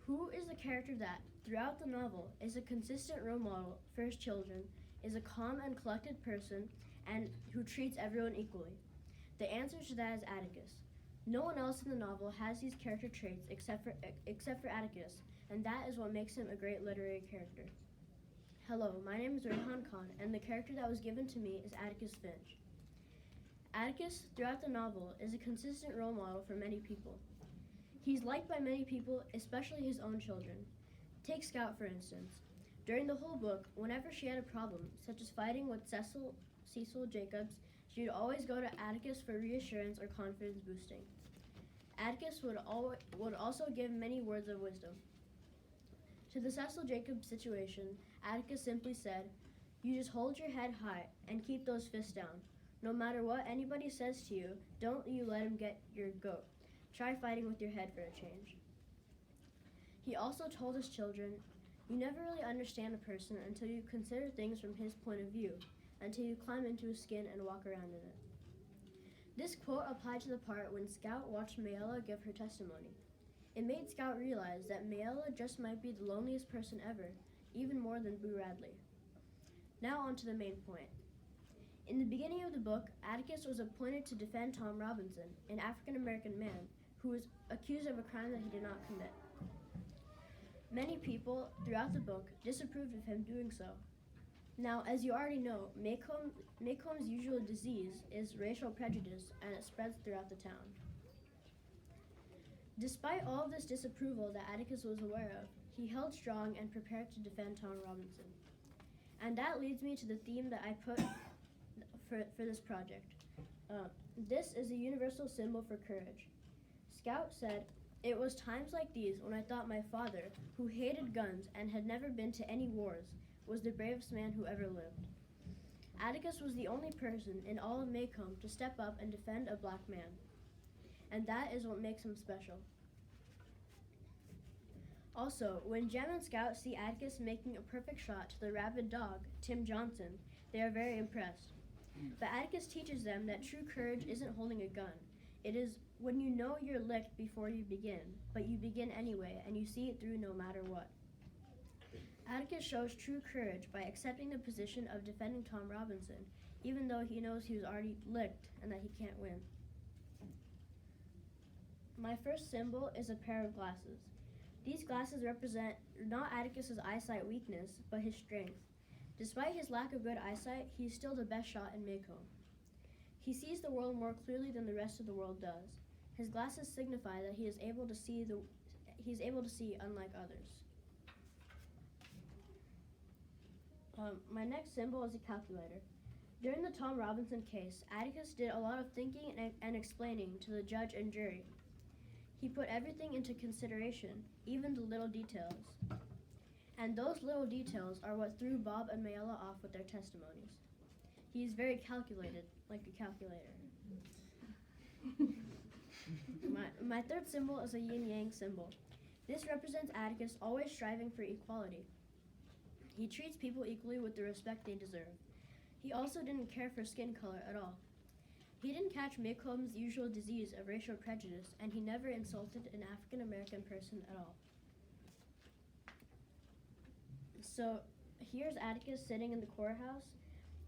Who is the character that, throughout the novel, is a consistent role model for his children, is a calm and collected person, and who treats everyone equally? The answer to that is Atticus. No one else in the novel has these character traits except for Atticus, and that is what makes him a great literary character. Hello, my name is Rehan K, and the character that was given to me is Atticus Finch. Atticus, throughout the novel, is a consistent role model for many people. He's liked by many people, especially his own children. Take Scout, for instance. During the whole book, whenever she had a problem, such as fighting with Cecil Jacobs, she would always go to Atticus for reassurance or confidence boosting. Atticus would also give many words of wisdom. To the Cecil Jacobs situation, Atticus simply said, "You just hold your head high and keep those fists down. No matter what anybody says to you, don't you let him get your goat. Try fighting with your head for a change." He also told his children, "You never really understand a person until you consider things from his point of view, until you climb into his skin and walk around in it." This quote applied to the part when Scout watched Mayella give her testimony. It made Scout realize that Mayella just might be the loneliest person ever, even more than Boo Radley. Now on to the main point. In the beginning of the book, Atticus was appointed to defend Tom Robinson, an African-American man who was accused of a crime that he did not commit. Many people throughout the book disapproved of him doing so. Now, as you already know, Maycomb's usual disease is racial prejudice, and it spreads throughout the town. Despite all of this disapproval that Atticus was aware of, he held strong and prepared to defend Tom Robinson. And that leads me to the theme that I put for this project. This is a universal symbol for courage. Scout said, "It was times like these when I thought my father, who hated guns and had never been to any wars, was the bravest man who ever lived." Atticus was the only person in all of Maycomb to step up and defend a black man. And that is what makes him special. Also, when Jem and Scout see Atticus making a perfect shot to the rabid dog, Tim Johnson, they are very impressed. But Atticus teaches them that true courage isn't holding a gun. It is when you know you're licked before you begin, but you begin anyway and you see it through no matter what. Atticus shows true courage by accepting the position of defending Tom Robinson, even though he knows he was already licked and that he can't win. My first symbol is a pair of glasses. These glasses represent not Atticus's eyesight weakness, but his strength. Despite his lack of good eyesight, he is still the best shot in Maycomb. He sees the world more clearly than the rest of the world does. His glasses signify that he is able to see unlike others. My next symbol is a calculator. During the Tom Robinson case, Atticus did a lot of thinking and explaining to the judge and jury. He put everything into consideration, even the little details. And those little details are what threw Bob and Mayella off with their testimonies. He is very calculated, like a calculator. My third symbol is a yin-yang symbol. This represents Atticus always striving for equality. He treats people equally with the respect they deserve. He also didn't care for skin color at all. He didn't catch Maycomb's usual disease of racial prejudice, and he never insulted an African-American person at all. So here's Atticus sitting in the courthouse,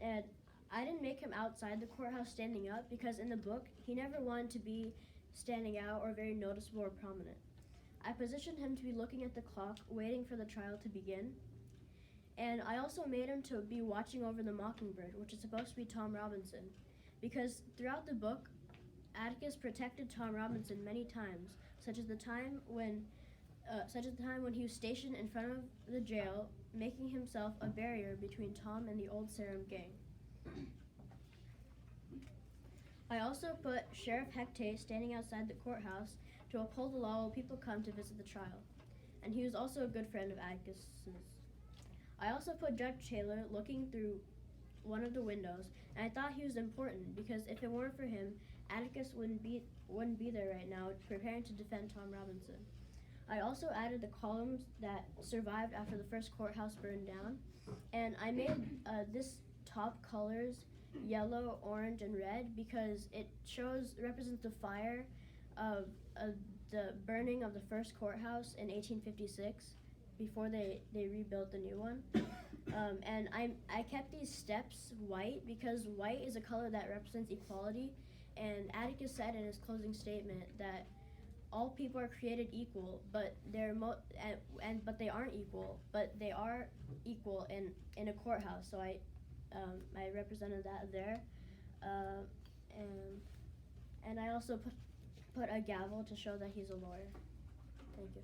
and I didn't make him outside the courthouse standing up because in the book, he never wanted to be standing out or very noticeable or prominent. I positioned him to be looking at the clock, waiting for the trial to begin. And I also made him to be watching over the mockingbird, which is supposed to be Tom Robinson, because throughout the book, Atticus protected Tom Robinson many times, such as the time when he was stationed in front of the jail, making himself a barrier between Tom and the old Salem gang. I also put Sheriff Hecate standing outside the courthouse to uphold the law while people come to visit the trial, and he was also a good friend of Atticus's. I also put Judge Taylor looking through one of the windows, and I thought he was important because if it weren't for him, Atticus wouldn't be there right now preparing to defend Tom Robinson. I also added the columns that survived after the first courthouse burned down, and I made this top colors yellow, orange, and red because it represents the fire of the burning of the first courthouse in 1856 before they rebuilt the new one. And I kept these steps white because white is a color that represents equality. And Atticus said in his closing statement that all people are created equal, but but they aren't equal, but they are equal in a courthouse. So I represented that there, and I also put a gavel to show that he's a lawyer. Thank you.